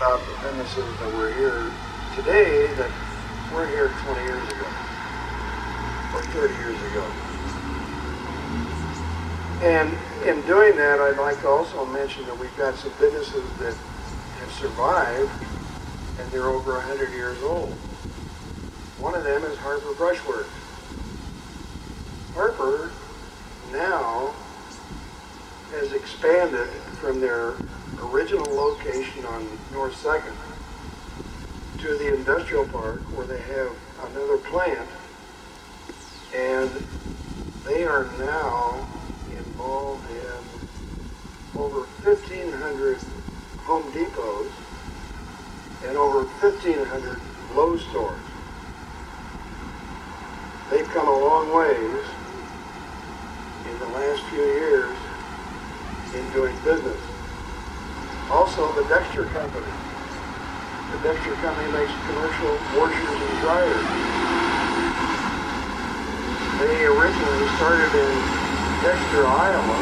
about the businesses that were here today that were here 20 years ago or 30 years ago. And in doing that, I'd like to also mention that we've got some businesses that have survived and they're over 100 years old. One of them is Harper Brushworks. Harper now has expanded from their original location on North 2nd to the industrial park where they have another plant, and they are now involved in over 1,500 Home Depots and over 1,500 Lowe's stores. They've come a long ways in the last few years in doing business. Also, the Dexter Company. The Dexter Company makes commercial washers and dryers. They originally started in Dexter, Iowa,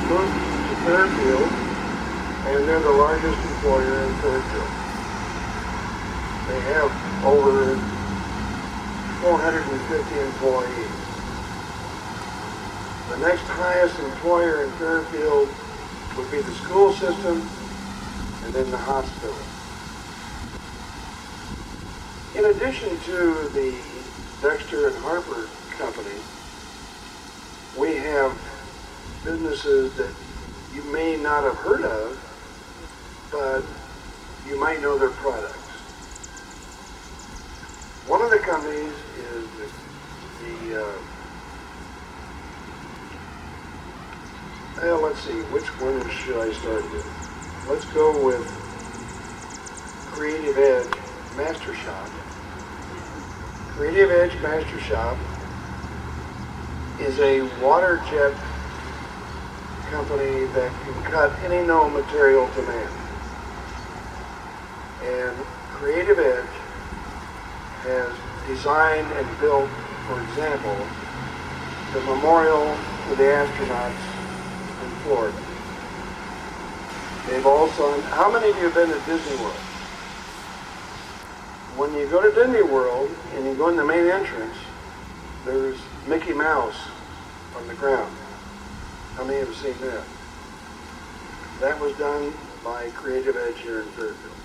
moved to Fairfield, and they're the largest employer in Fairfield. They have over 450 employees. The next highest employer in Fairfield would be the school system and then the hospital. In addition to the Dexter and Harper Company, we have businesses that you may not have heard of, but you might know their products. One of the companies is let's see, which one should I start with? Let's go with Creative Edge Master Shop. Creative Edge Master Shop is a water jet company that can cut any known material to man. And Creative Edge has designed and built, for example, the memorial to the astronauts in Florida. They've also, how many of you have been to Disney World? When you go to Disney World and you go in the main entrance, there's Mickey Mouse on the ground. How many have seen that? That was done by Creative Edge here in Fairfield.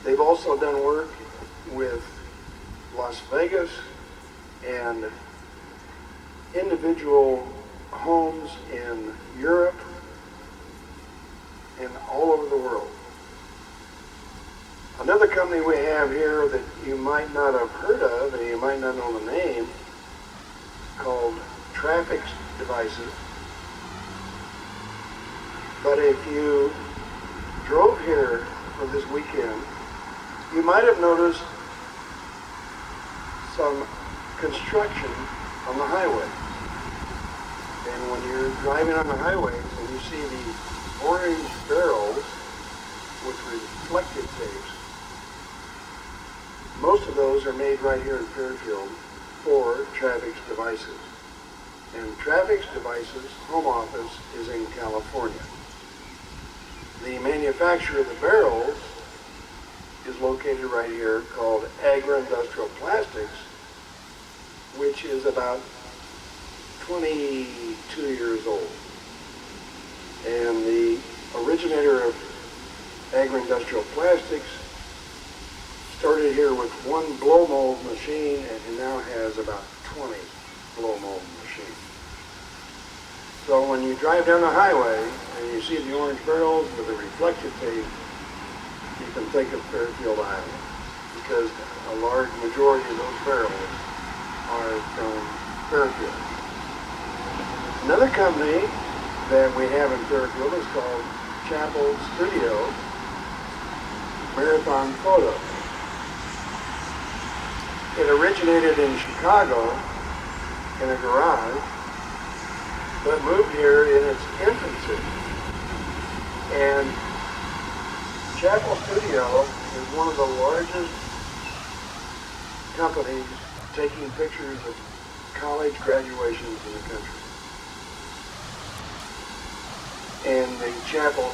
They've also done work with Las Vegas and individual homes in Europe and all over the world. Another company we have here that you might not have heard of and you might not know the name, called Traffic Devices. But if you drove here for this weekend, you might have noticed some construction on the highway. And when you're driving on the highways and you see the orange barrels with reflective tapes, most of those are made right here in Fairfield for Traffic Devices. And Traffic Devices' home office is in California. The manufacturer of the barrels is located right here, called Agri-Industrial Plastics, which is about 22 years old. And the originator of Agri-Industrial Plastics started here with one blow mold machine and now has about 20 blow mold machines. So when you drive down the highway and you see the orange barrels with the reflective tape, you can think of Fairfield, Iowa, because a large majority of those barrels are from Fairfield. Another company that we have in Fairfield is called Chapel Studio Marathon Photo. It originated in Chicago in a garage, but moved here in its infancy. And Chapel Studio is one of the largest companies taking pictures of college graduations in the country. And the Chapel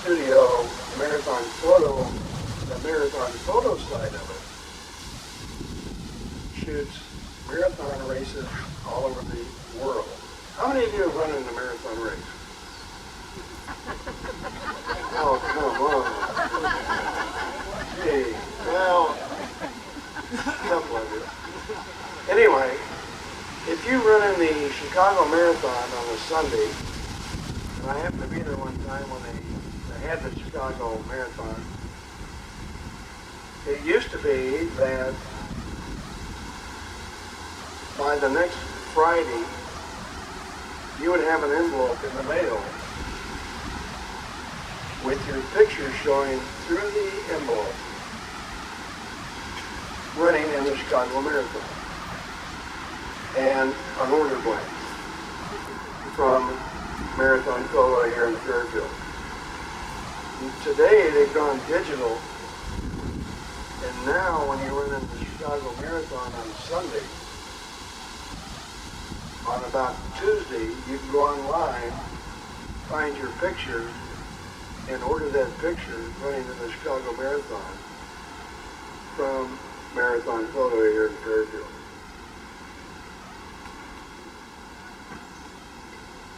studio, Marathon Photo, the Marathon Photo side of it, shoots marathon races all over the world. How many of you have run in a marathon race? Oh, come on. Hey, well, a couple of you. Anyway, if you run in the Chicago Marathon on a Sunday, and I happened to be there one time when they had the Chicago Marathon, it used to be that by the next Friday, you would have an envelope in the mail with your picture showing through the envelope running in the Chicago Marathon and an order blank from Marathon Photo here in Fairfield. Today they've gone digital, and now when you run in the Chicago Marathon on Sunday, on about Tuesday, you can go online, find your picture, and order that picture running in the Chicago Marathon from Marathon Photo here in Fairfield.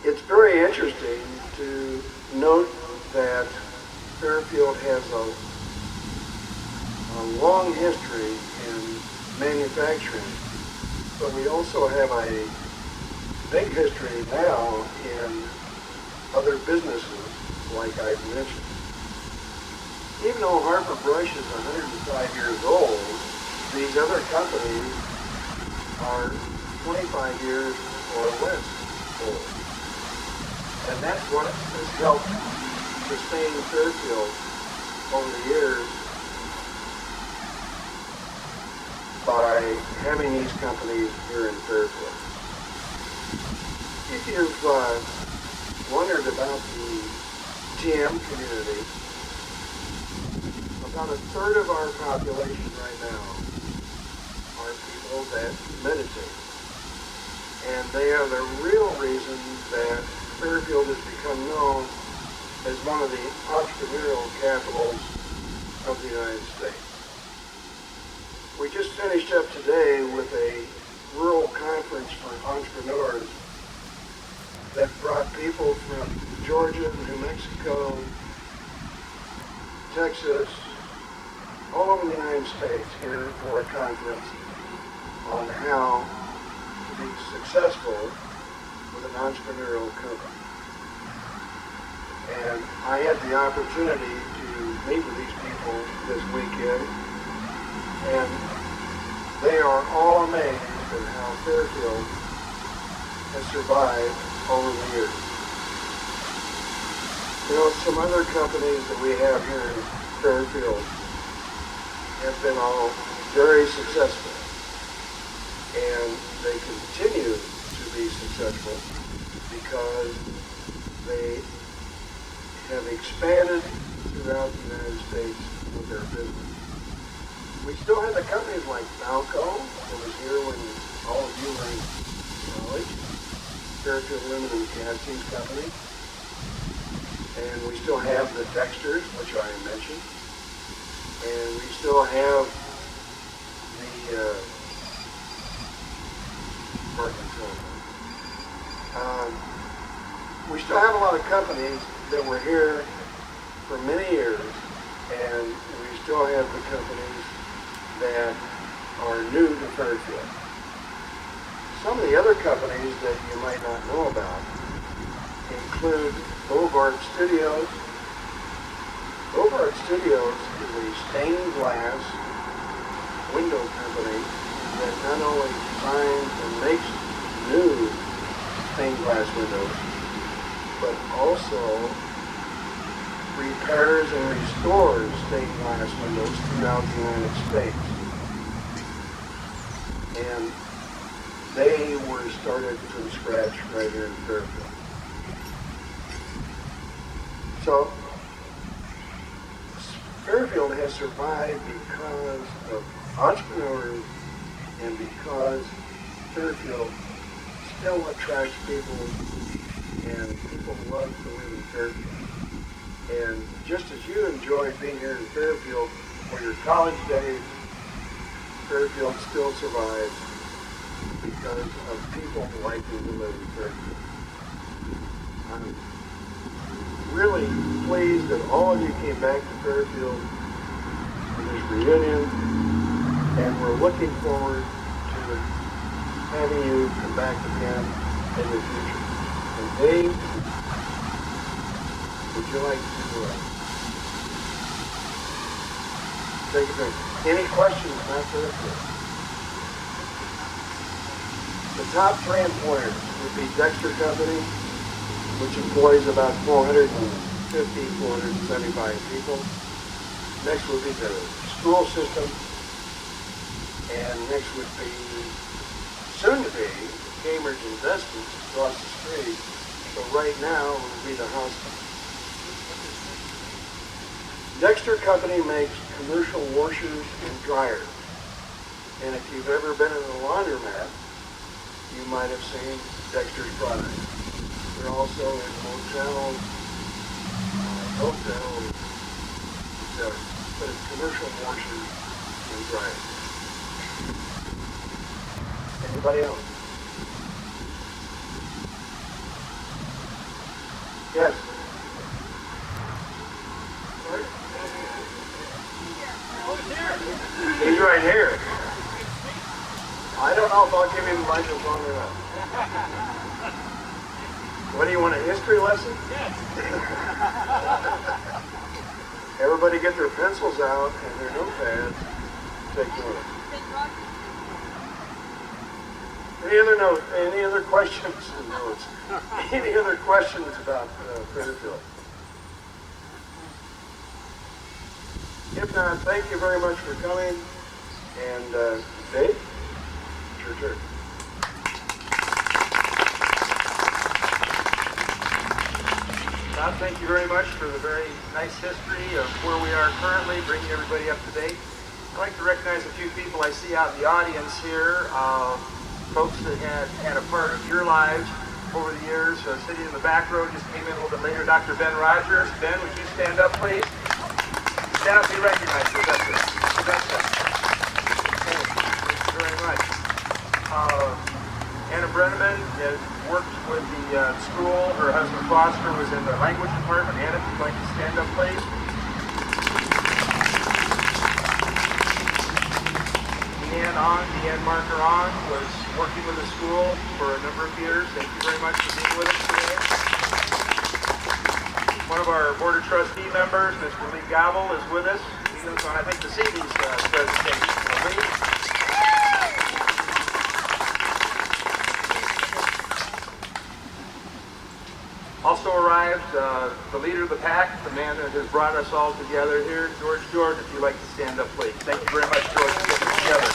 It's very interesting to note that Fairfield has a long history in manufacturing, but we also have a big history now in other businesses, like I've mentioned. Even though Harper Brush is 105 years old, these other companies are 25 years or less old. And that's what has helped sustain Fairfield over the years by having these companies here in Fairfield. If you've wondered about the TM community, about a third of our population right now are people that meditate. And they are the real reason that Fairfield has become known as one of the entrepreneurial capitals of the United States. We just finished up today with a rural conference for entrepreneurs that brought people from Georgia, New Mexico, Texas, all over the United States here for a conference on how to be successful with an entrepreneurial company. And I had the opportunity to meet with these people this weekend, and they are all amazed at how Fairfield has survived over the years. You know, some other companies that we have here in Fairfield have been all very successful, and they continue to be successful because they have expanded throughout the United States with their business. We still have the companies like Falco, that was here when all of you were in college, Fairfield Aluminum Casting Company, and we still have the Dexters, which I mentioned, and we still have the we still have a lot of companies that were here for many years, and we still have the companies that are new to Fairfield. Some of the other companies that you might not know about include Boulevard Studios. Boulevard Studios is a stained glass window company that not only designs and makes new stained glass windows, but also repairs and restores stained glass windows throughout the United States. And they were started from scratch right here in Fairfield. So Fairfield has survived because of entrepreneurs and because Fairfield still attracts people, and people love to live in Fairfield. And just as you enjoyed being here in Fairfield for your college days, Fairfield still survives because of people liking to live in Fairfield. I'm really pleased that all of you came back to Fairfield for this reunion, and we're looking forward to having you come back again in the future. And Dave, would you like to take a drink? Any questions about Fairfield? The top transporters would be Dexter Company, which employs about 450, 475 people. Next would be the school system, and next would be, soon to be, Cambridge Investments across the street. So right now it would be the hospital. Dexter Company makes commercial washers and dryers. And if you've ever been in a laundromat, you might have seen Dexter's products. They're also in motels, hotels, etc. But it's commercial washers and dryers. Anybody else? Yes. He's right here. I don't know if I'll give him the microphone or not. What do you want, a history lesson? Yes. Everybody get their pencils out and their notepads. Take notes. Any other questions? Notes. Any other questions about Fairfield? If not, thank you very much for coming. And Dave, it's your turn. Bob, thank you very much for the very nice history of where we are currently, bringing everybody up to date. I'd like to recognize a few people I see out in the audience here, folks that had a part of your lives over the years. Sitting in the back row, just came in a little bit later, Dr. Ben Rogers. Ben, would you stand up, please? Stand up, be recognized, Professor. Thank you very much. Anna Brenneman has worked with the school. Her husband Foster was in the language department. Anna, if you'd like to stand up, please. Deanne Marker was working with the school for a number of years. Thank you very much for being with us today. One of our Board of Trustee members, Mr. Lee Gobble, is with us. He knows on, I think, the CD's presentation. Lee? Also arrived the leader of the pack, the man that has brought us all together here, George Jordan, if you'd like to stand up, please. Thank you very much, George, for getting us together.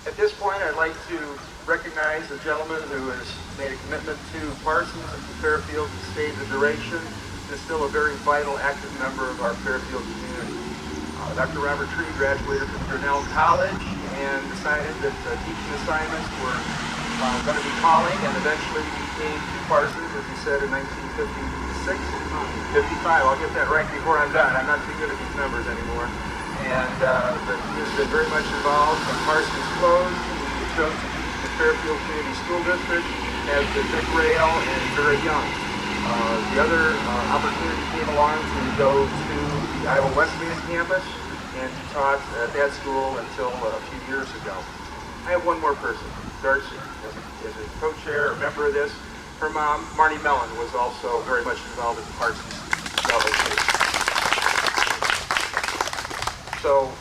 At this point, I'd like to recognize the gentleman who has made a commitment to Parsons and to Fairfield to stay the duration, and is still a very vital, active member of our Fairfield community. Dr. Robert Tree graduated from Grinnell College and decided that teaching assignments were going to be calling, and eventually he came to Parsons, as he said, in 1956, 55. I'll get that right before I'm done. I'm not too good at these numbers anymore. And he's been very much involved when Parsons closed. He chose to teach the Fairfield Community School District as the Dick Rail and very young. The other opportunity came along to go to the Iowa Wesleyan campus, and he taught at that school until a few years ago. I have one more person, Darcy, as a co-chair or member of this. Her mom, Marty Mellon, was also very much involved in the Parsons Delegation. So,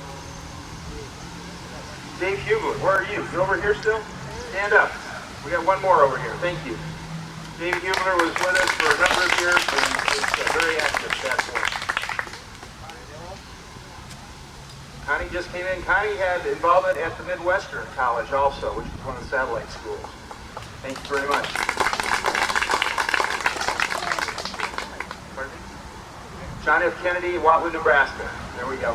Dave Hugler, where are you? You over here still? Stand up. We got one more over here. Thank you. Dave Hugler was with us for a number of years and was very active at that point. Connie just came in. Connie had involvement at the Midwestern College also, which is one of the satellite schools. Thank you very much. Pardon me? John F. Kennedy, Wahoo, Nebraska. There we go.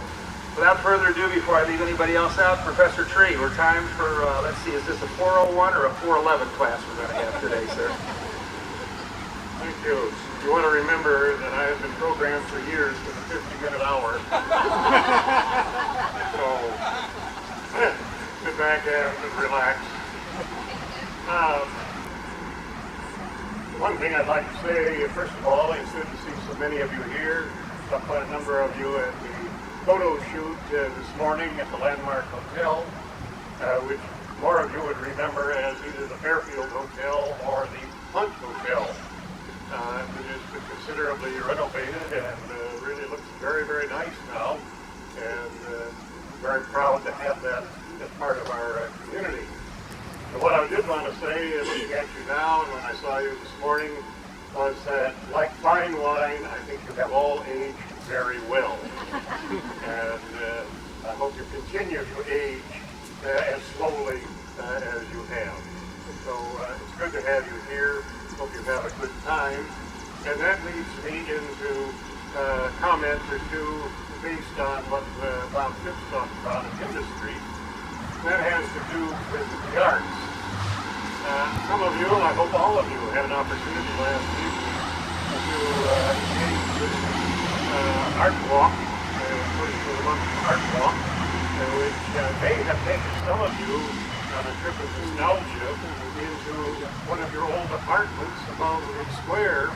Without further ado, before I leave anybody else out, Professor Tree, we're timed for, let's see, is this a 401 or a 411 class we're going to have today, sir? You want to remember that I have been programmed for years with a 50-minute hour. So, sit back and relax. One thing I'd like to say, first of all, it's good to see so many of you here. Saw quite a number of you at the photo shoot this morning at the Landmark Hotel, which more of you would remember as either the Fairfield Hotel or the Hunt Hotel. It has been considerably renovated and really looks very, very nice now. And very proud to have that as part of our community. But what I did want to say, looking at you now and when I saw you this morning, was that, like fine wine, I think you have all aged very well. And I hope you continue to age as slowly as you have. So it's good to have you here. Hope you have a good time. And that leads me into a comment or two based on what Bob Phipps talked about in industry. That has to do with the arts. Some of you, I hope all of you, had an opportunity last week to engage with Art Walk, first of the month Art Walk, which may have taken some of you on a trip of nostalgia into one of your old apartments above the square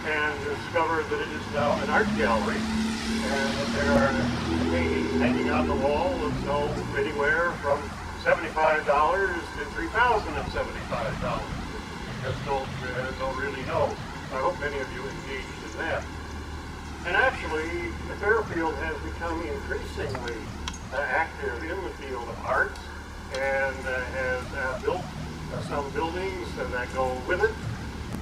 and discovered that it is now an art gallery and that there are paintings hanging on the wall of so anywhere from $75 to $3,075. Just don't really know. I hope many of you engaged in that. And actually, Fairfield has become increasingly active in the field of arts and has built some buildings that go with it.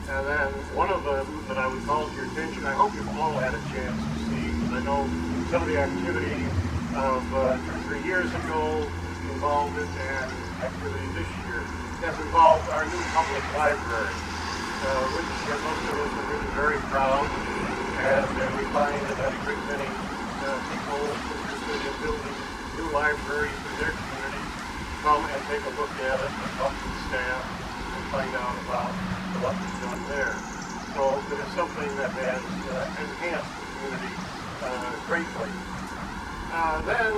And then one of them that I would call to your attention, I hope you've all had a chance to see, because I know some of the activities of 2 or 3 years ago involved it, and activity this year has involved our new public library, which most of us are really very proud, and we find that a great many people interested in building new libraries for their communities come and take a look at it and talk to the staff and find out about what's done there. So it is something that has enhanced the community greatly. Then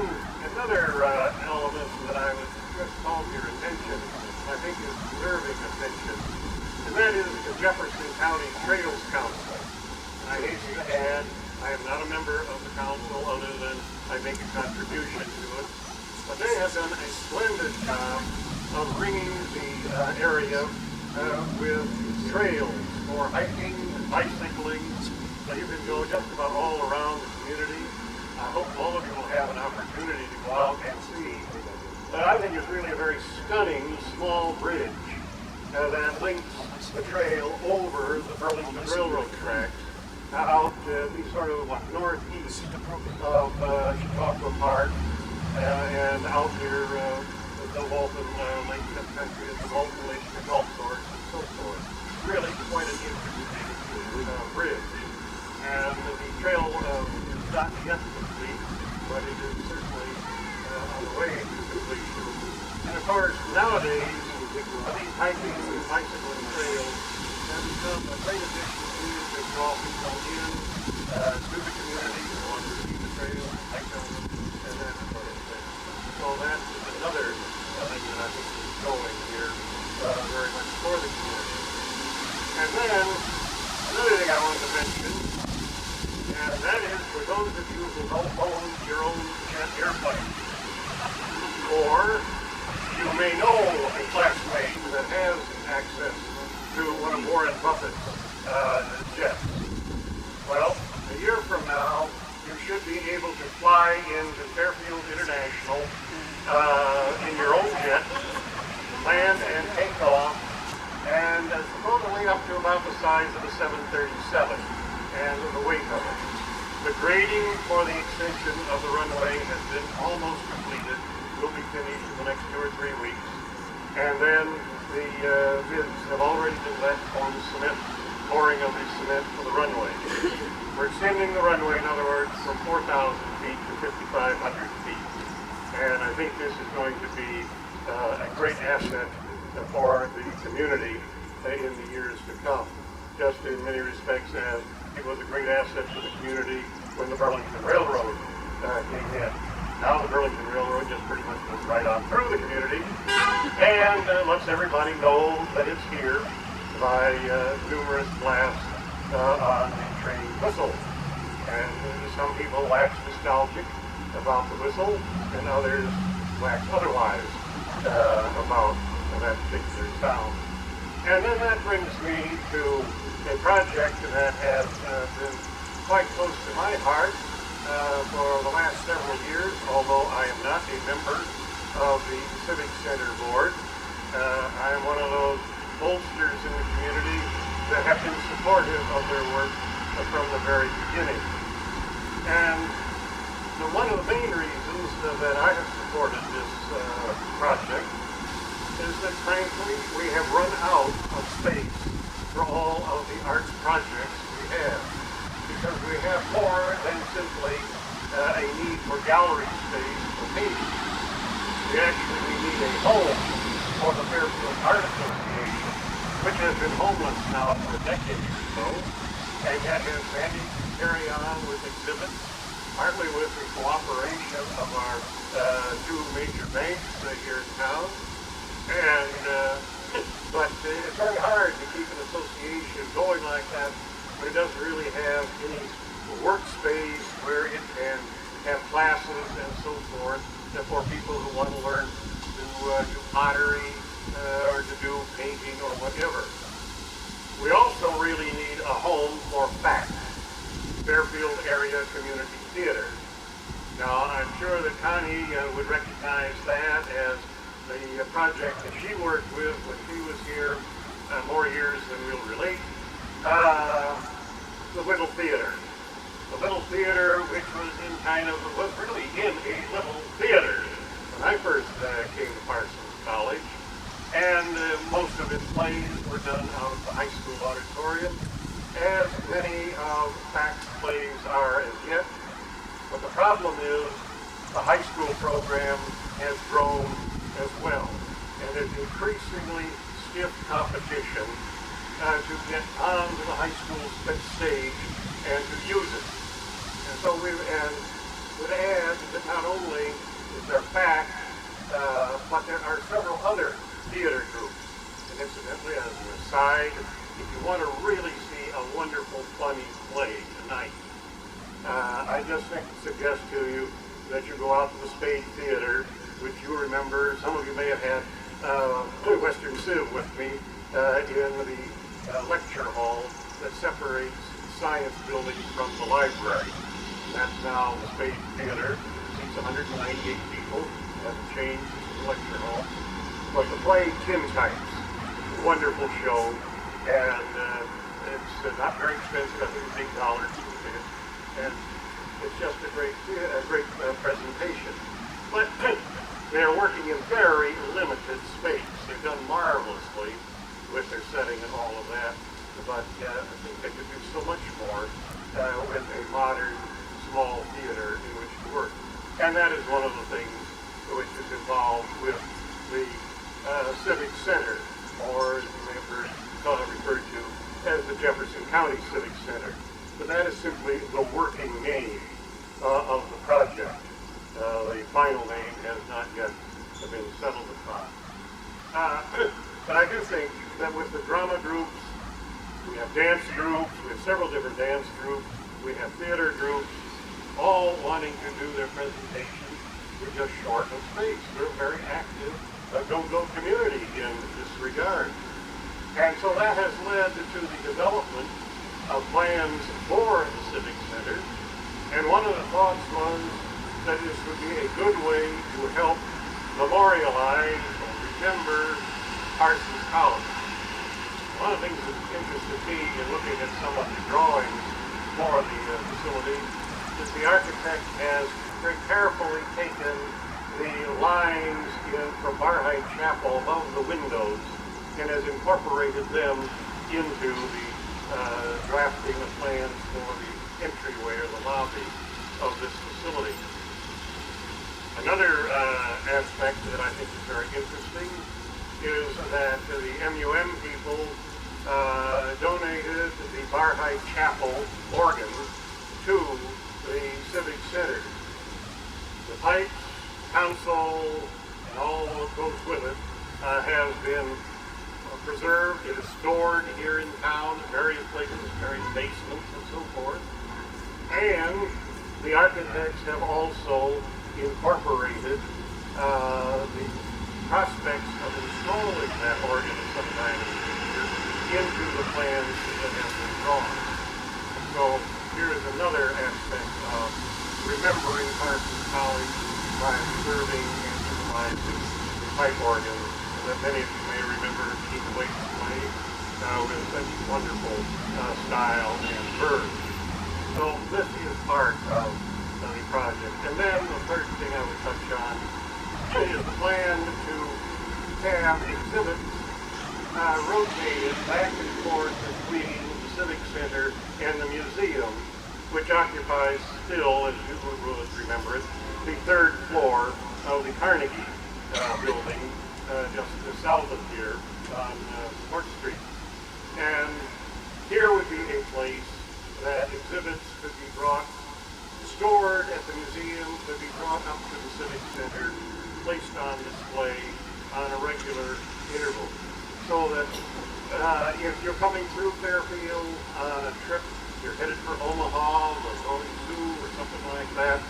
another element that I would just call to your attention, I think is deserving attention, and that is the Jefferson County Trails Council. And I hasten to add, I am not a member of the council other than I make a contribution to it, but they have done a splendid job of bringing the area with trails for hiking and bicycling, so you can go just about all around the community. I hope all of you will have an opportunity to go out and see. But I think it's really a very stunning small bridge that links the trail over the Burlington Railroad tracks out to be sort of like northeast of Chautauqua Park and out near the Walton Lake Country, the Walton Lake Golf Course, and so forth. Really quite an interesting bridge. And the trail is not yet complete, but it is certainly on the way to completion. And of course, nowadays, these hiking and bicycling trails have become a great addition to draw people in to the community who want to see the trails, hike on them, and that sort of thing. So that is another thing that I think is going here very much for the community. And then, another thing I wanted to mention, and that is for those of you who don't own your own jet airplane, or you may know a classmate that has access to one of Warren Buffett's jets. Well, a year from now, you should be able to fly into Fairfield International in your own jet, land and take off, and supposedly up to about the size of a 737 and the weight of it. The grading for the extension of the runway has been almost completed. Will be finished in the next 2 or 3 weeks. And then the bids have already been let on the cement, pouring of the cement for the runway. We're extending the runway, in other words, from 4,000 feet to 5,500 feet. And I think this is going to be a great asset for the community in the years to come. just in many respects as it was a great asset to the community when the Burlington Railroad came in. Now the Burlington Railroad just pretty much goes right on through the community and lets everybody know that it's here by numerous blasts on the train whistle. And some people wax nostalgic about the whistle, and others wax otherwise about that particular sound. And then that brings me to a project that has been quite close to my heart for the last several years, although I am not a member of the Civic Center Board. I am one of those bolsters in the community that have been supportive of their work from the very beginning. And one of the main reasons that I have supported this project is that, frankly, we have run out of space for all of the arts projects we have, because we have more than simply a need for gallery space for painting. We need a home for the Fairfield Art Association, which has been homeless now for a decade or so, and yet has managed to carry on with exhibits, partly with the cooperation of our two major banks here in town. But it's very hard to keep an association going like that when it doesn't really have any workspace where it can have classes and so forth for people who want to learn to do pottery or to do painting or whatever. We also really need a home for FACT, Fairfield Area Community Theater. Now, I'm sure that Connie would recognize that as the project that she worked with when she was here more years than we'll relate. The Little Theater. The Little Theater, which was really in a little theater when I first came to Parsons College. And most of its plays were done out of the high school auditorium, as many of FACT's plays are as yet. But the problem is the high school program has grown as well, and there's increasingly stiff competition to get onto the high school stage and to use it. And so we would add that not only is there FACT, but there are several other theater groups. And incidentally, as an aside, if you want to really see a wonderful, funny play tonight, I just suggest to you that you go out to the Spade Theater, which you remember, some of you may have had Western Civ with me in the lecture hall that separates the science building from the library. And that's now the Spade Theater. It seats 198 people. It hasn't changed since the lecture hall. But the play Tin Types, wonderful show, and it's not very expensive. I think it's $8 for the ticket, and it's just a great presentation. But they're working in very limited space. They've done marvelously with their setting and all of that, but I think they could do so much more with a modern, small theater in which to work. And that is one of the things which is involved with the Civic Center, or as you may have referred to as the Jefferson County Civic Center. But that is simply the working name of the project. The final name has not yet been settled upon. But I do think that with the drama groups, we have dance groups, we have several different dance groups, we have theater groups, all wanting to do their presentations. We're just short of space. We're a very active go-go community in this regard. And so that has led to the development of plans for the Civic Center. And one of the thoughts was that this would be a good way to help memorialize or remember Parsons College. One of the things that interested me in looking at some of the drawings for the facility is the architect has very carefully taken the lines from Barhide Chapel above the windows and has incorporated them into the drafting of plans for the entryway or the lobby of this facility. Another aspect that I think is very interesting is that the MUM people donated High Chapel organ to the Civic Center. The pipes, console, and all that goes with it has been preserved. It is stored here in town in various places, various basements and so forth. And the architects have also incorporated the prospects of installing that organ sometime in the future into the plans that have been drawn. So here is another aspect of remembering Parsons College by preserving and utilizing the pipe organ that many of you may remember Keith Waite's play with such wonderful style and verve. So this is part of the project. And then the third thing I would touch on is the plan to have exhibits rotated back and forth between the Civic Center and the museum, which occupies still, as you would remember it, the third floor of the Carnegie building just south of here on 4th Street. And here would be a place that exhibits could be brought, stored at the museum, could be brought up to the Civic Center, placed on display on a regular interval. So that if you're coming through Fairfield on a trip, you're headed for Omaha or going Zoo or something like that,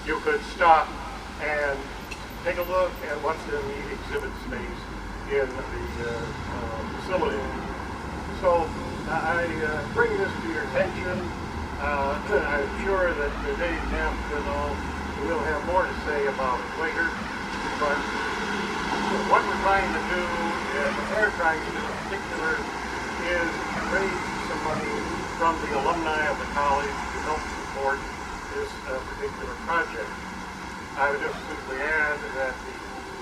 you could stop and take a look at what's in the exhibit space in the facility. So I bring this to your attention. I'm sure that Dave Neff will have more to say about it later. But what we're trying to do, what they're trying to do in particular, is raise some money from the alumni of the college to help support this particular project. I would just simply add that the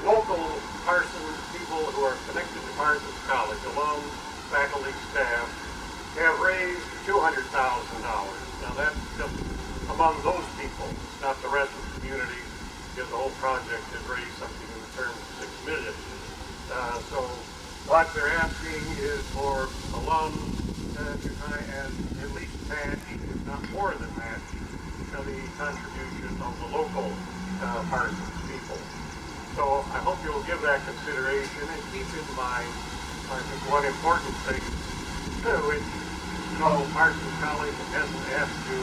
local Parsons people who are connected to Parsons College, alums, faculty, staff, have raised $200,000. Now that's just among those people. It's not the rest of the community, because the whole project has raised something in the terms of $6 million. So what they're asking is for alums to try and at least match, if not more than match, the contribution of the local Parsons people. So I hope you'll give that consideration and keep in mind, I think, one important thing, which Parsons College hasn't asked you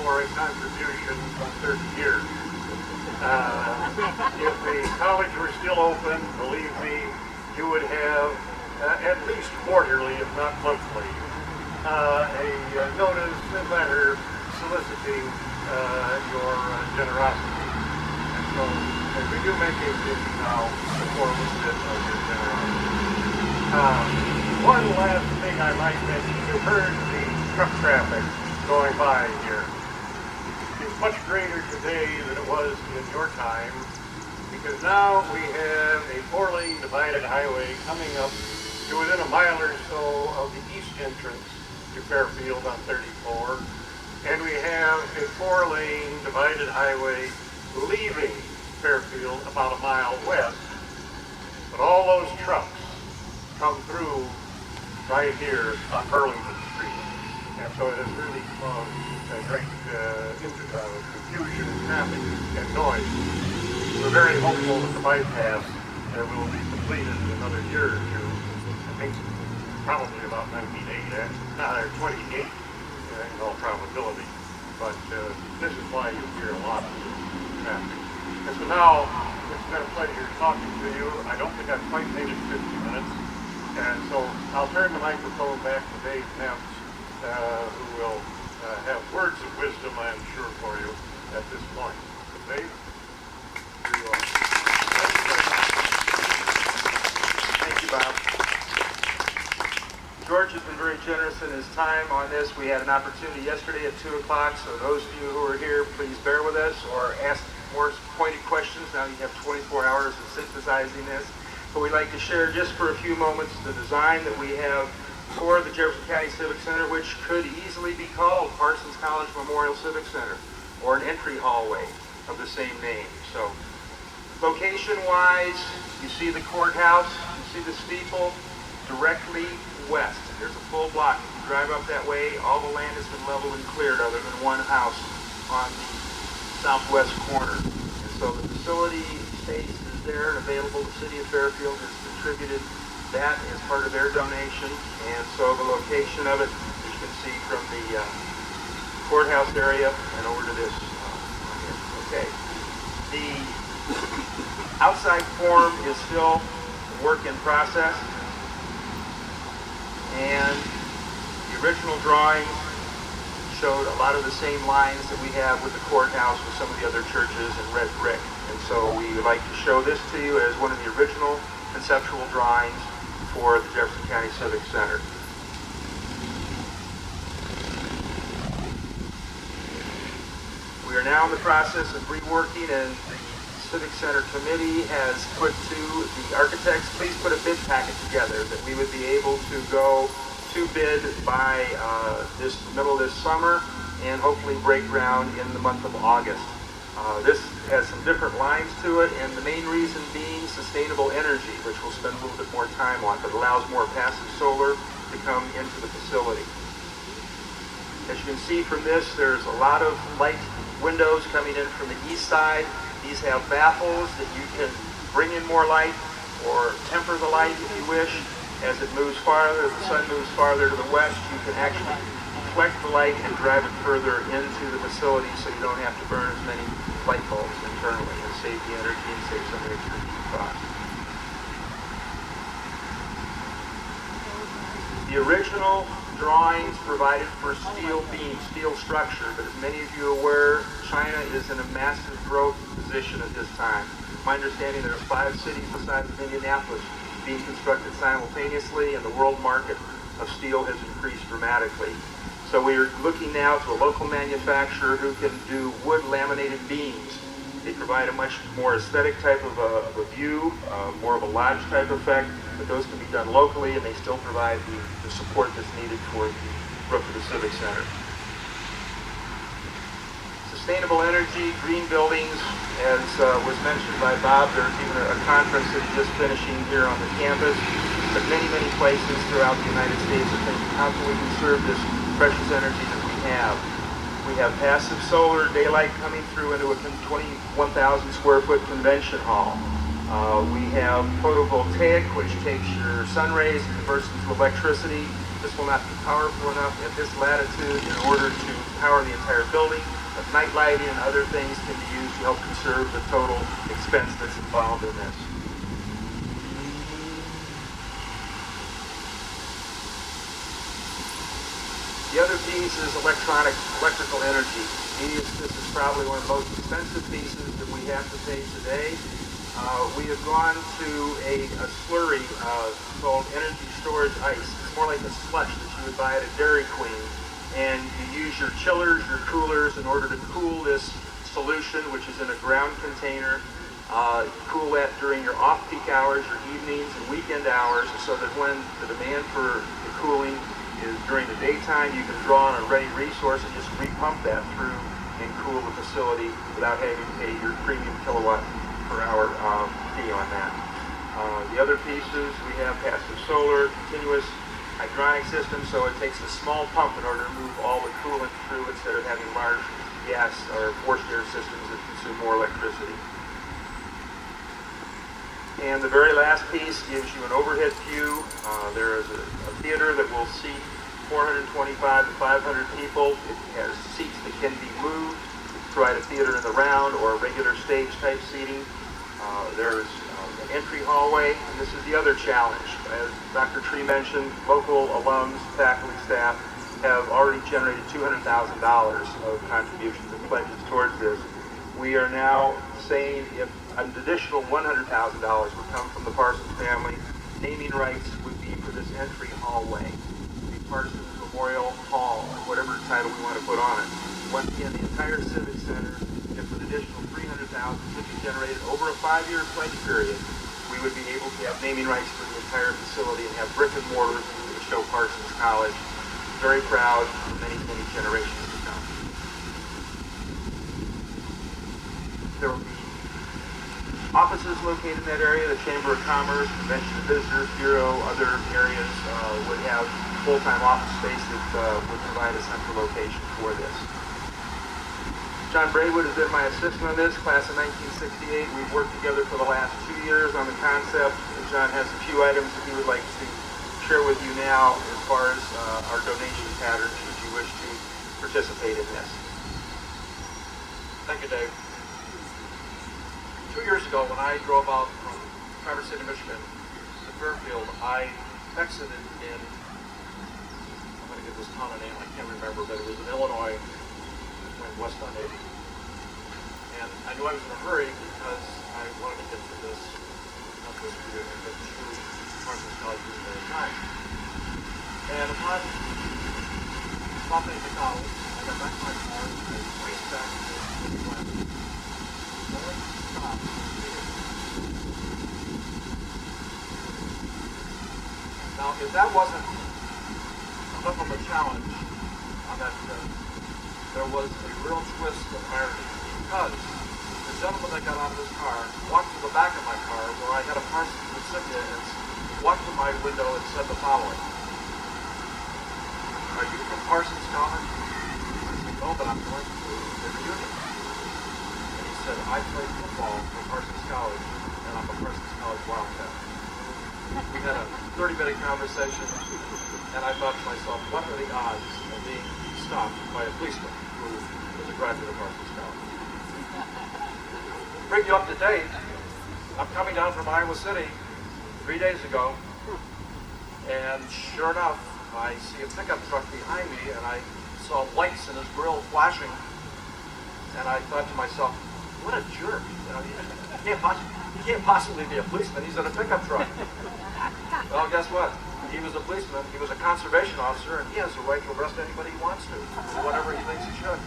for a contribution of 30 years. If the college were still open, believe me, you would have at least quarterly, if not monthly, a notice, a letter soliciting your generosity. And so, if we do make a bid now, before we bid of your generosity. One last thing I might mention, you've heard the truck traffic going by here. It's much greater today than it was in your time, because now we have a 4-lane divided highway coming up to within a mile or so of the east entrance to Fairfield on 34, and we have a 4-lane divided highway leaving Fairfield about a mile west. But all those trucks come through right here on Burlington Street, and so it has really caused a great confusion and traffic and noise. We're very hopeful that the bypass will be completed in another year or two. I think probably about 1928 or 28 in all probability. But this is why you hear a lot of traffic. And so now, it's been a pleasure talking to you. I don't think I've quite made it 50 minutes. And so I'll turn the microphone back to Dave Neff, who will have words of wisdom, I'm sure, for you at this point. So Dave, here you are. Thank you, Bob. George has been very generous in his time on this. We had an opportunity yesterday at 2 o'clock, so those of you who are here, please bear with us or ask more pointed questions. Now you have 24 hours of synthesizing this. But we'd like to share just for a few moments the design that we have for the Jefferson County Civic Center, which could easily be called Parsons College Memorial Civic Center, or an entry hallway of the same name. So location-wise, you see the courthouse, you see the steeple directly west. There's a full block. If you drive up that way, all the land has been leveled and cleared other than one house on the southwest corner. And so the facility space is there and available. The city of Fairfield has contributed that as part of their donation. And so the location of it, as you can see from the courthouse area and over to this here. Okay. The outside form is still a work in process, and the original drawings showed a lot of the same lines that we have with the courthouse with some of the other churches in red brick. And so we would like to show this to you as one of the original conceptual drawings for the Jefferson County Civic Center. We are now in the process of reworking, and the Civic Center Committee has put to the architects, please put a bid packet together that we would be able to go to bid by this middle of this summer and hopefully break ground in the month of August. This has some different lines to it, and the main reason being sustainable energy, which we'll spend a little bit more time on, but allows more passive solar to come into the facility. As you can see from this, there's a lot of light windows coming in from the east side. These have baffles that you can bring in more light or temper the light if you wish. As it moves farther, as the sun moves farther to the west, you can actually deflect the light and drive it further into the facility so you don't have to burn as many light bulbs internally and save the energy and save some extra heat costs. The original drawings provided for steel beams, steel structure, but as many of you are aware, China is in a massive growth position at this time. My understanding there are 5 cities besides of Indianapolis being constructed simultaneously, and the world market of steel has increased dramatically. So we are looking now to a local manufacturer who can do wood laminated beams. They provide a much more aesthetic type of a view, more of a lodge type effect, but those can be done locally, and they still provide the support that's needed for the roof of the Civic Center. Sustainable energy, green buildings, as was mentioned by Bob, there's even a conference that he's just finishing here on the campus, but many, many places throughout the United States are thinking, how can we conserve this precious energy that we have? We have passive solar daylight coming through into a 21,000 square foot convention hall. We have photovoltaic, which takes your sun rays and converts them to electricity. This will not be powerful enough at this latitude in order to power the entire building, but night lighting and other things can be used to help conserve the total expense that's involved in this. The other piece is electrical energy. This is probably one of the most expensive pieces that we have to pay today. We have gone to a slurry called energy storage ice. It's more like a slush that you would buy at a Dairy Queen. And you use your chillers, your coolers in order to cool this solution, which is in a ground container. Cool that during your off-peak hours, your evenings and weekend hours, so that when the demand for the cooling is during the daytime, you can draw on a ready resource and just repump that through and cool the facility without having to pay your premium kilowatt per hour fee on that. The other pieces, we have passive solar, continuous hydronic system, so it takes a small pump in order to move all the coolant through instead of having large gas or forced air systems that consume more electricity. And the very last piece gives you an overhead view. There is a theater that will seat 425 to 500 people. It has seats that can be moved to provide a theater in the round or regular stage type seating. There's an entry hallway, and this is the other challenge. As Dr. Tree mentioned, local alums, faculty, staff have already generated $200,000 of contributions and pledges towards this. We are now saying if an additional $100,000 would come from the Parsons family, naming rights would be for this entry hallway, the Parsons Memorial Hall, or whatever title we want to put on it. Once again, the entire Civic Center, if an additional $300,000 could be generated over a 5-year pledge period, we would be able to have naming rights for the entire facility and have brick and mortar that would show Parsons College. Very proud for many, many generations to come. There will be offices located in that area. The Chamber of Commerce, Convention and Visitors Bureau, other areas would have full-time office space that would provide a central location for this. John Braywood has been my assistant on this, class of 1968. We've worked together for the last 2 years on the concept. John has a few items that he would like to share with you now as far as our donation patterns should you wish to participate in this. Thank you, Dave. 2 years ago, when I drove out from Traverse City, Michigan to Fairfield, I exited in, I'm going to give this town a name, I can't remember, but it was in Illinois, going west on 80. And I knew I was in a hurry because I wanted to get to this, not this reunion, but to Parsons College at the time. And upon stopping at McDonald's, I got back to my car, I raced back to the plant. Now, if that wasn't enough of a challenge on that trip, there was a real twist of irony because the gentleman that got out of his car walked to the back of my car where I had a Parsons insignia and walked to my window and said the following: "Are you from Parsons College?" I said, "No, but I'm going to the reunion." And he said, "I played football for Parsons College, and I'm a Parsons College Wildcat." We had a 30-minute conversation, and I thought to myself, what are the odds of being stopped by a policeman who was a graduate of Parsons College? Bring you up to date, I'm coming down from Iowa City 3 days ago, and sure enough, I see a pickup truck behind me, and I saw lights in his grill flashing, and I thought to myself, what a jerk. You know, he can't possibly be a policeman. He's in a pickup truck. Well, guess what? He was a policeman. He was a conservation officer, and he has the right to arrest anybody he wants to, whatever he thinks he should.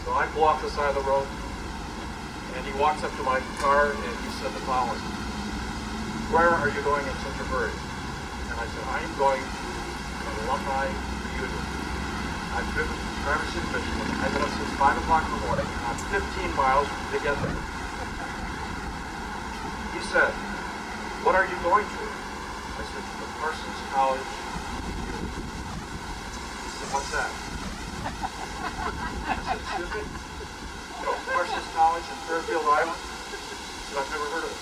So I pull off the side of the road, and he walks up to my car, and he said the following: "Where are you going in such a hurry?" And I said, "I am going to an alumni reunion. I've driven from Traverse City, Michigan. I've been up since 5 o'clock in the morning. I'm 15 miles to get there." He said, "What are you going to?" I said, "To the Parsons College reunion." He said, "What's that?" I said, "Excuse me? You know, Parsons College in Fairfield, Iowa?" He said, "I've never heard of it."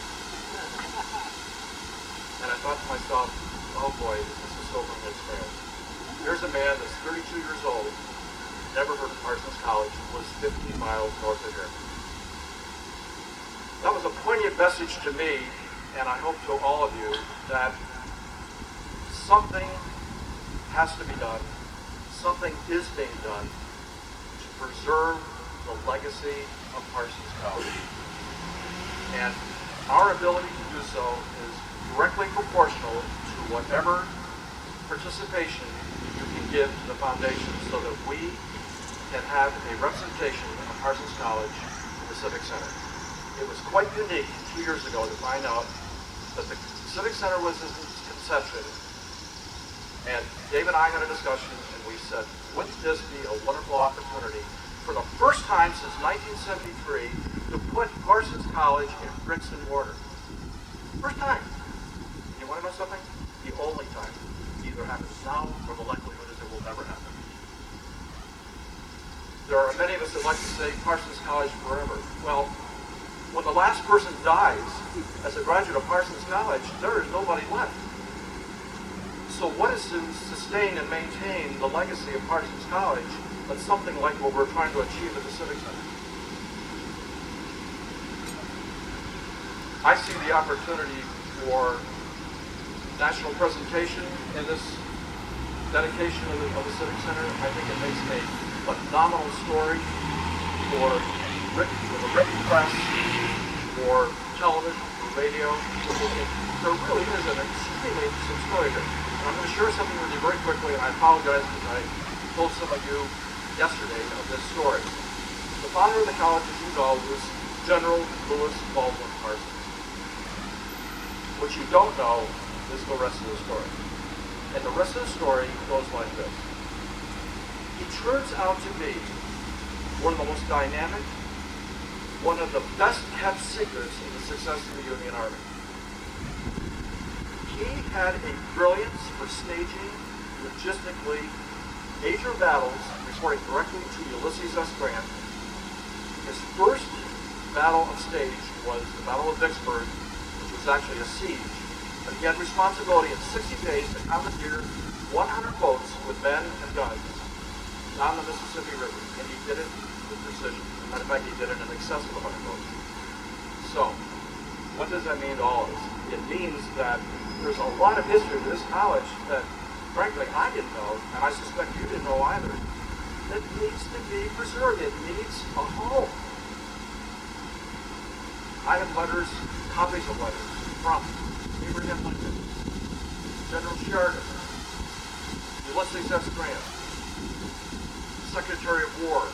And I thought to myself, oh boy, this is so from his fans. Here's a man that's 32 years old, never heard of Parsons College, lives 15 miles north of here. That was a poignant message to me, and I hope to all of you, that something has to be done, something is being done to preserve the legacy of Parsons College. And our ability to do so is directly proportional to whatever participation you can give to the foundation so that we can have a representation of Parsons College in the Civic Center. It was quite unique 2 years ago to find out that the Civic Center was in its conception, and Dave and I had a discussion, and we said, wouldn't this be a wonderful opportunity for the first time since 1973 to put Parsons College in bricks and mortar? First time. You want to know something? The only time. It either happens now, or the likelihood is it will never happen. There are many of us that like to say Parsons College forever. Well, when the last person dies as a graduate of Parsons College, there is nobody left. So what is to sustain and maintain the legacy of Parsons College but something like what we're trying to achieve at the Civic Center? I see the opportunity for national presentation in this dedication of the Civic Center. I think it makes a phenomenal story for the written press, for television, for radio. There really is an extremely interesting story here. And I'm going to share something with you very quickly, and I apologize because I told some of you yesterday of this story. The founder of the college, as you know, was General Lewis Baldwin Parsons. What you don't know is the rest of the story. And the rest of the story goes like this. He turns out to be one of the most dynamic, one of the best kept secrets in the success of the Union Army. He had a brilliance for staging, logistically, major battles, reporting directly to Ulysses S. Grant. His first battle of stage was the Battle of Vicksburg, which was actually a siege. But he had responsibility in 60 days to commandeer 100 boats with men and guns down the Mississippi River, and he did it with precision. As a matter of fact, he did it in excess of 100 boats. So, what does that mean to all of us? It means that there's a lot of history to this college that, frankly, I didn't know, and I suspect you didn't know either, that needs to be preserved. It needs a home. I have letters, copies of letters from Abraham Lincoln, General Sheridan, Ulysses S. Grant, Secretary of War,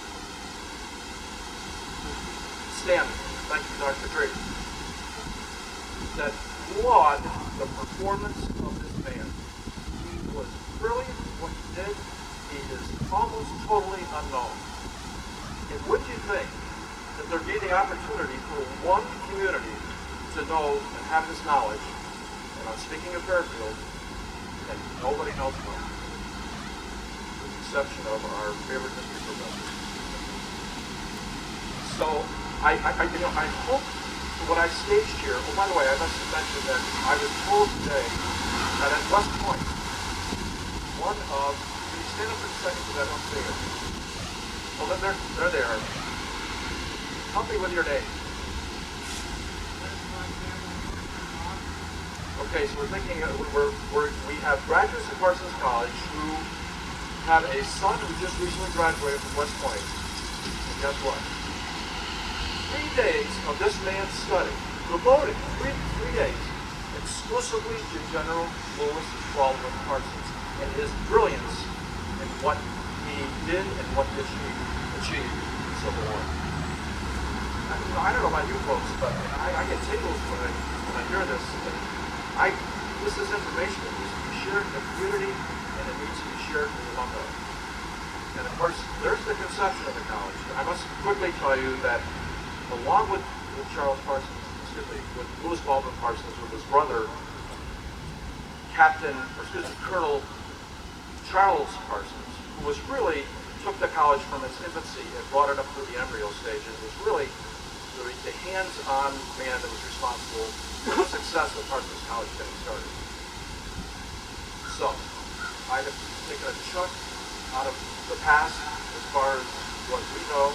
Stanton, thank you, Dr. Drake, that laud the performance of this man. He was brilliant in what he did. He is almost totally unknown. And would you think that there be the opportunity for one community to know and have this knowledge, and I'm speaking of Fairfield, and nobody knows about it, with the exception of our favorite history professor. So, I hope what I staged here, oh, by the way, I must mention that I was told today that at West Point, one of, can you stand up for a second because I don't see it? Oh, there they are. Help me with your name. Okay, so we're thinking, we have graduates at Parsons College who have a son who just recently graduated from West Point. And guess what? 3 days of this man's study, devoted three days, exclusively to General Lewis Baldwin Parsons and his brilliance in what he did and what he achieved in the Civil War. I don't know about you folks, but I get tingles when I hear this. This is information that needs to be shared in the community, and it needs to be shared with the alumni. And of course, there's the conception of the college. I must quickly tell you that along with with Lewis Baldwin Parsons, with his brother, Colonel Charles Parsons, who took the college from its infancy and brought it up through the embryo stage, and was really the hands-on man that was responsible for the success of Parsons College getting started. So, I have taken a chunk out of the past as far as what we know,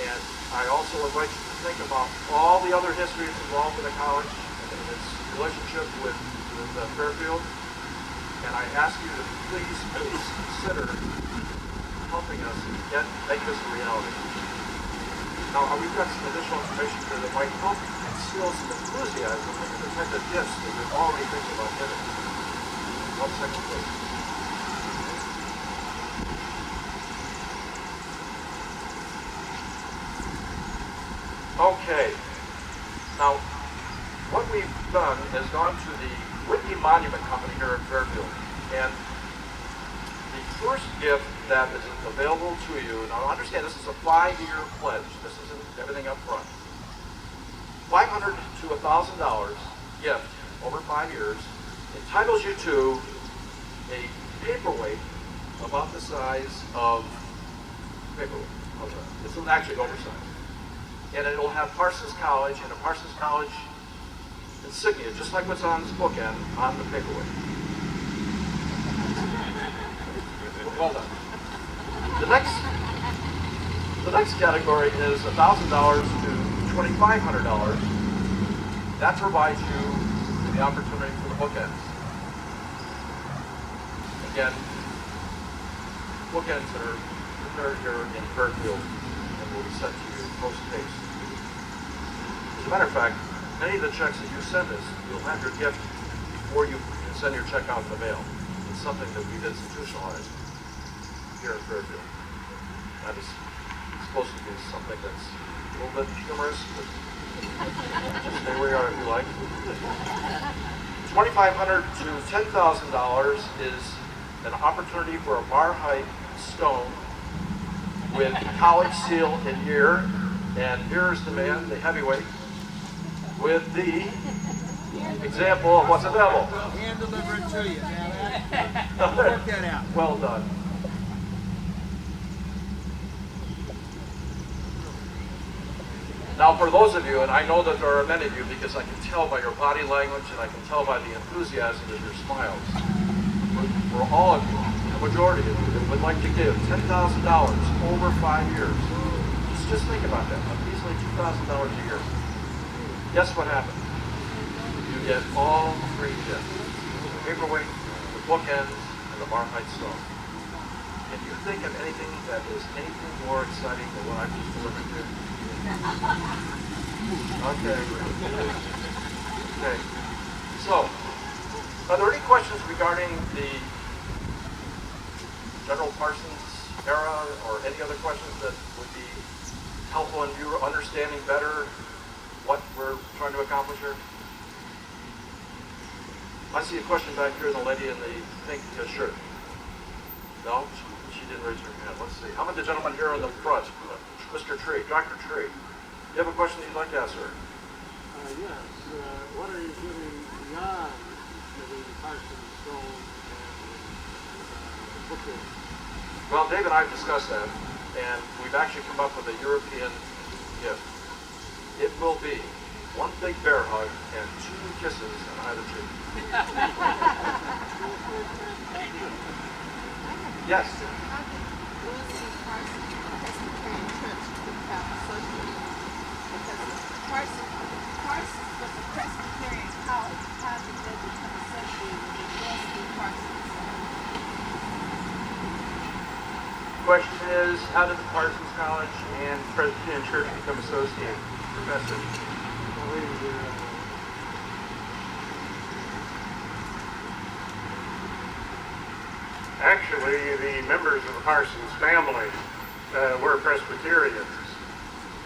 and I also invite you to think about all the other histories involved in the college and its relationship with Fairfield. And I ask you to please consider helping us make this a reality. Now, we've got some additional information here that might help instill some enthusiasm in the type of gifts that you're already thinking about giving. 1 second, please. Okay, now what we've done is gone to the Whitney Monument Company here at Fairfield, and the first gift that is available to you, now understand this is a 5-year pledge, this isn't everything up front, $500 to $1,000 gift over 5 years entitles you to a paperweight about the size of paperweight. This is actually oversized. And it will have Parsons College and a Parsons College insignia, just like what's on this bookend, on the paperweight. Well done. The next category is $1,000 to $2,500. That provides you the opportunity for the bookends. Again, bookends that are prepared here in Fairfield and will be sent to you post-haste. As a matter of fact, many of the checks that you send us, you'll have your gift before you can send your check out in the mail. It's something that we've institutionalized here in Fairfield. That is supposed to be something that's a little bit humorous, but just stay where you are if you like. $2,500 to $10,000 is an opportunity for a bar height stone with college seal and year And here's the man, the heavyweight, with the example of what's a devil. Hand deliver it to you. Now work that out. Well done. Now for those of you, and I know that there are many of you because I can tell by your body language and I can tell by the enthusiasm of your smiles, for all of you, the majority of you that would like to give $10,000 over 5 years, just think about that, easily $2,000 a year. Guess what happens? You get all three gifts, the paperweight, the bookends, and the Marmite stone. Can you think of anything that is anything more exciting than what I've just delivered to you? Okay. Okay. So, are there any questions regarding the General Parsons era or any other questions that would be helpful in you understanding better what we're trying to accomplish here? I see a question back here, the lady in the pink shirt. No, she didn't raise her hand. Let's see. How about the gentleman here in the front? Mr. Tree, Dr. Tree. You have a question you'd like to ask, sir? Yes. What are you doing beyond the Parsons Stone and booklet? Well, Dave and I have discussed that, and we've actually come up with a European gift. It will be one big bear hug and 2 kisses on either cheek. Yes. Parsons was a Presbyterian college. How did they become associated with Wesley Parsons? Question is, how did the Parsons College and Presbyterian Church become associated? Professor. Actually, the members of the Parsons family were Presbyterians.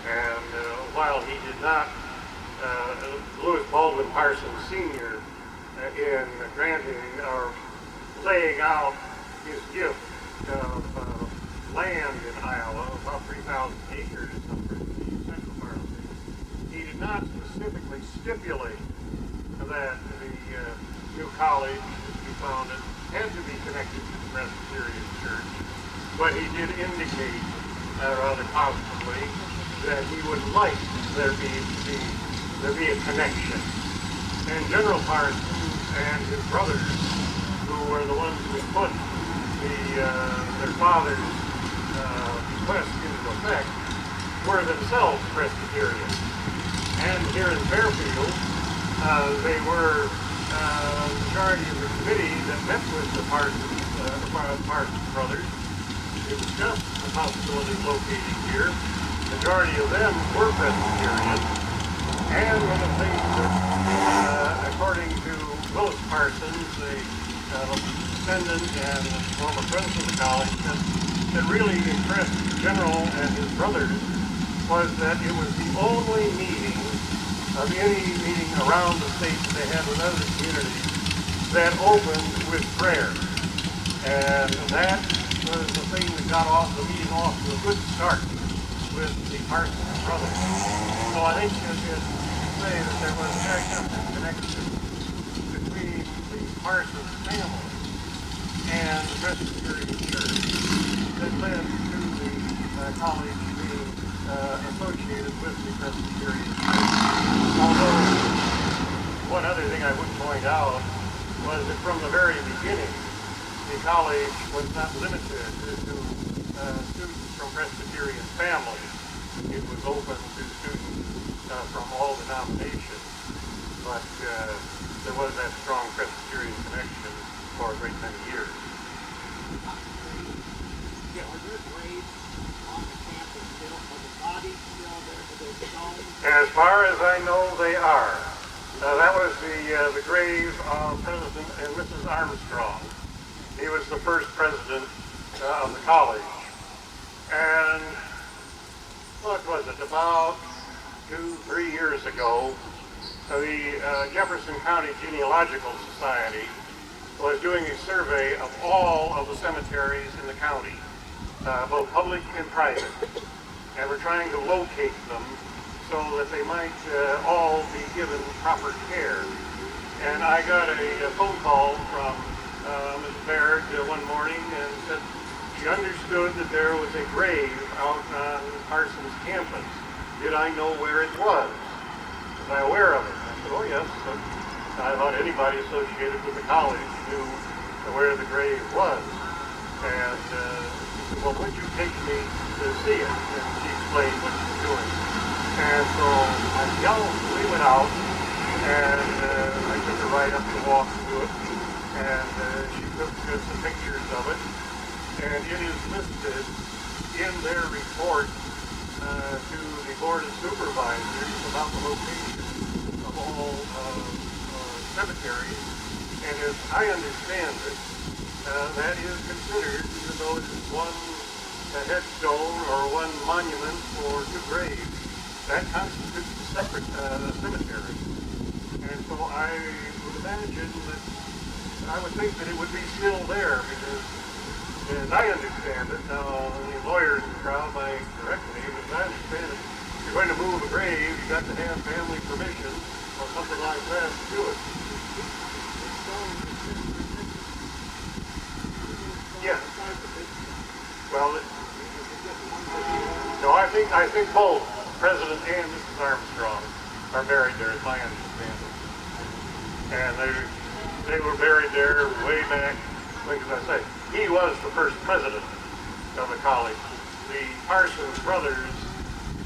And while he did not, Louis Baldwin Parsons Sr., in granting or laying out his gift of land in Iowa, about 3,000 acres of the central part of it, he did not specifically stipulate that the new college to be founded had to be connected to the Presbyterian Church, but he did indicate rather positively that he would like there be a connection. And General Parsons and his brothers, who were the ones who put their father's bequest into effect, were themselves Presbyterians. And here in Fairfield, they were the majority of the committee that met with the Parsons brothers. It was just a possibility of locating here. The majority of them were Presbyterian. And one of the things that, according to Willis Parsons, the descendant and former president of the college, that really impressed the general and his brothers was that it was the only meeting of any meeting around the state that they had with other communities that opened with prayer. And that was the thing that got the meeting off to a good start with the Parsons brothers. So I think you could say that there was a very definite connection between the Parsons family and the Presbyterian Church that led to the college being associated with the Presbyterian Church. Although, one other thing I would point out was that from the very beginning, the college was not limited to students from Presbyterian families. It was open to students from all denominations, but there was that strong Presbyterian connection for a great many years. Are there graves on the campus still? Are the bodies still there? Are they stones? As far as I know, they are. That was the grave of President and Mrs. Armstrong. He was the first president of the college. And what was it, about 2-3 years ago, the Jefferson County Genealogical Society was doing a survey of all of the cemeteries in the county, both public and private. and we're trying to locate them so that they might all be given proper care. And I got a phone call from Ms. Baird one morning and said she understood that there was a grave out on Parsons campus. Did I know where it was? Was I aware of it? I said, oh yes. I thought anybody associated with the college knew where the grave was. And she said, well, would you take me to see it? And she explained what she was doing. And so we went out, and I took her right up to walk through it, and she took some pictures of it, and it is listed in their report to the Board of Supervisors about the location of all cemeteries, and as I understand it, that is considered, even though it is one headstone or one monument for two graves, that constitutes a separate cemetery. And so I would imagine that, I would think that it would be still there, because as I understand it, now the lawyers in the crowd might correct me, but as I understand it, if you're going to move a grave, you've got to have family permission or something like that to do it. Yes. Well, no, I think both the President and Mrs. Armstrong are buried there, is my understanding. And they were buried there way back, like as I say, he was the first president of the college. The Parsons brothers,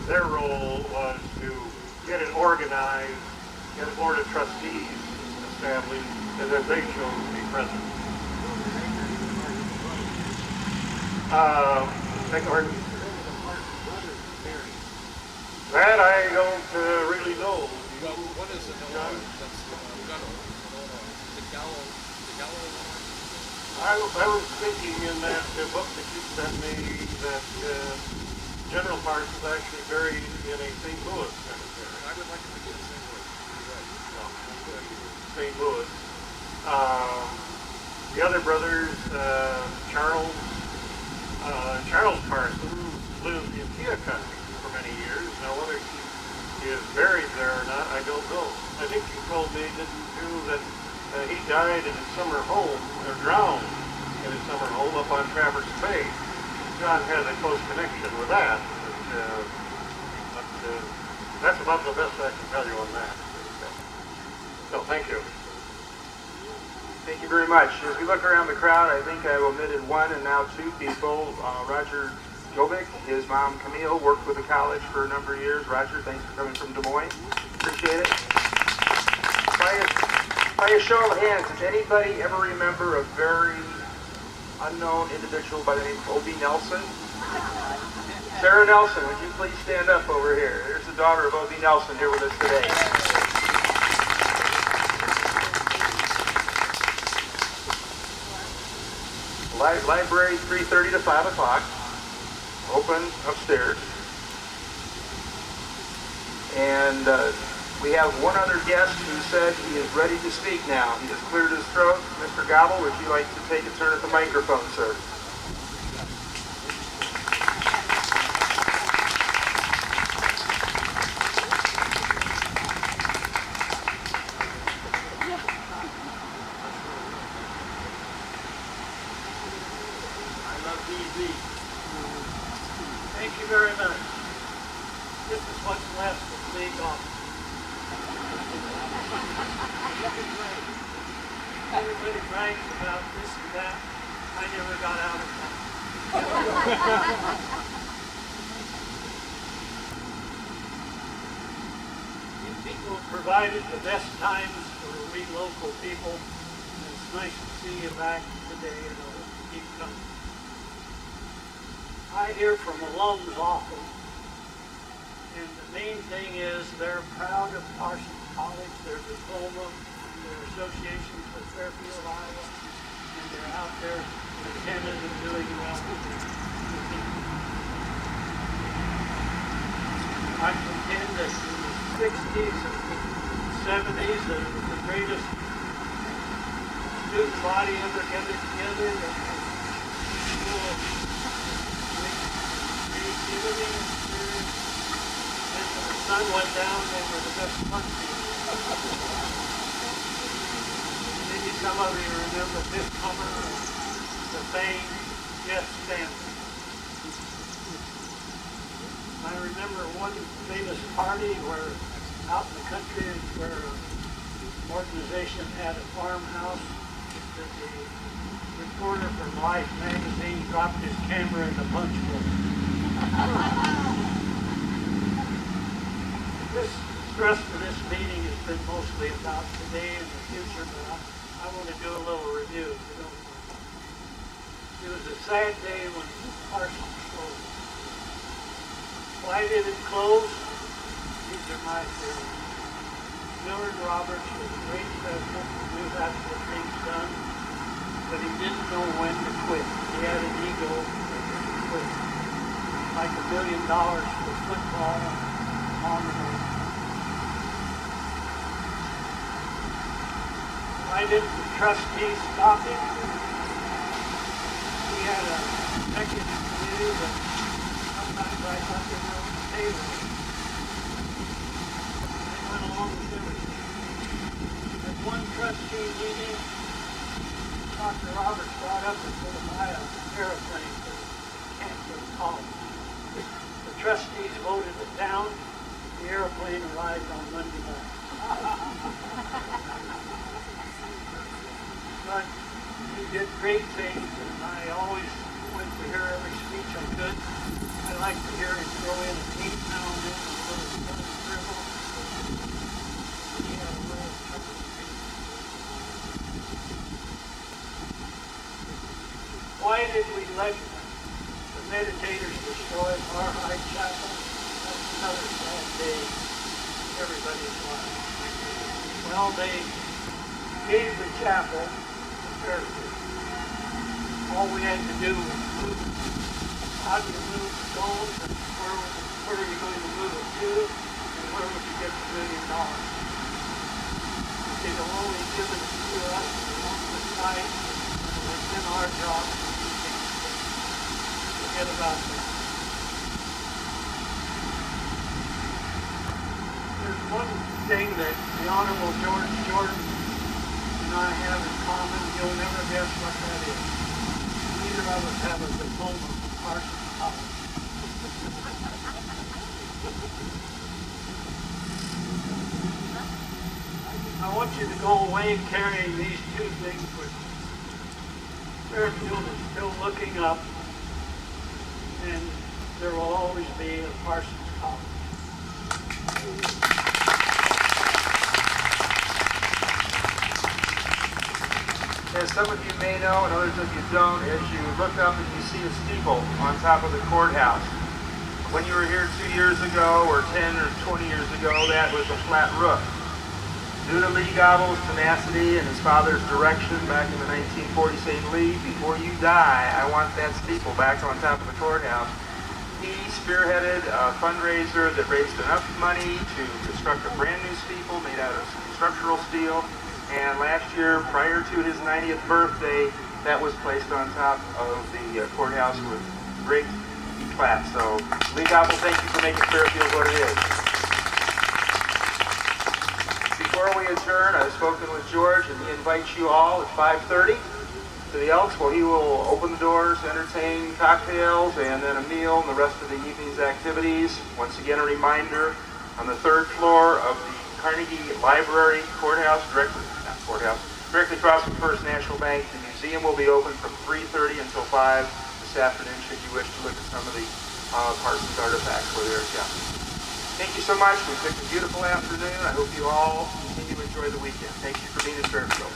their role was to get it organized, get a board of trustees established, and then they chose to be president. That I don't really know. Well, what is it? That's the gallows. I was thinking in that book that you sent me that General Parsons is actually buried in a St. Louis cemetery. I would like to begin St. Louis. You're right. St. Louis. The other brothers, Charles Parsons, lived in Keokuk for many years. Now, whether he is buried there or not, I don't know. I think you told me, didn't you, that he died in his summer home, or drowned in his summer home up on Traverse Bay. John has a close connection with that, but that's about the best I can tell you on that. So, thank you. Thank you very much. As we look around the crowd, I think I've omitted one and now two people. Roger Jovic, his mom Camille, worked with the college for a number of years. Roger, thanks for coming from Des Moines. Appreciate it. By a show of hands, does anybody ever remember a very unknown individual by the name of Obie Nelson? Sarah Nelson, would you please stand up over here? There's the daughter of Obie Nelson here with us today. Library 3:30 to 5 o'clock. Open upstairs. And we have one other guest who said he is ready to speak now. He has cleared his throat. Mr. Gobble, would you like to take a turn at the microphone, sir? Thank you very much. This is what's left of the big office. Looking great. Everybody brags about this and that. I never got out of that. You people provided the best times for we local people. And it's nice to see you back today, and I hope you keep coming. I hear from alums often, and the main thing is they're proud of Parsons College, their diploma, their associations with Fairfield, Iowa, and they're out there attending and doing well. I contend that in the 60s and 70s, it was the greatest student body ever gathered together. And creativity and sun went down, they were the best punch team. Maybe some of you remember Biff Hummer, the Fame, Jeff Stanton. I remember one famous party where out in the country where an organization had a farmhouse that the reporter from Life magazine dropped his camera in the punch bowl. This thrust for this meeting has been mostly about today and the future, but I want to do a little review, if you don't mind. It was a sad day when Parsons closed. Why did it close? These are my theories. Millard Roberts was a great president, knew how to get things done, but he didn't know when to quit. He had an ego that didn't quit. Like $1 million for football on the road. Why didn't the trustees stop him? He had a executive committee that sometimes I thought they were on the table. They went along with everything. At one trustee meeting, Dr. Roberts brought up and put to buy an airplane for Canton College. The trustees voted it down. The airplane arrived on Monday morning. But he did great things, and I always went to hear every speech I could. I like to hear him throw in a beat now and then, a little dribble. He had a little trouble with me. Why did we let the meditators destroy our high chapel? That's another sad day in everybody's life. Well, they gave the chapel to Fairfield. All we had to do was move. How do you move stones, and where are you going to move it to, and where would you get the $1 million? They'd have only given it to us along the side, and it was in our job. Forget about that. There's one thing that the Honorable George Jordan and I have in common. You'll never guess what that is. Neither of us have a diploma from Parsons College. I want you to go away carrying these two things with you. Fairfield is still looking up, and there will always be a Parsons College. As some of you may know and others of you don't, as you look up and you see a steeple on top of the courthouse. When you were here 2 years ago or 10 or 20 years ago, that was a flat roof. Due to Lee Gobble's tenacity and his father's direction back in the 1940s, saying, Lee, before you die, I want that steeple back on top of the courthouse. He spearheaded a fundraiser that raised enough money to construct a brand new steeple made out of structural steel. And last year, prior to his 90th birthday, that was placed on top of the courthouse with great eclat. So, Lee Gobble, thank you for making Fairfield what it is. Before we adjourn, I've spoken with George, and he invites you all at 5:30 to the Elks, where he will open the doors, entertain cocktails, and then a meal and the rest of the evening's activities. Once again, a reminder, on the third floor of the Carnegie Library Courthouse, directly across from First National Bank, the museum will be open from 3:30 until 5 this afternoon, should you wish to look at some of the Parsons artifacts where they're kept. Thank you so much. We picked a beautiful afternoon. I hope you all continue to enjoy the weekend. Thank you for being in Fairfield.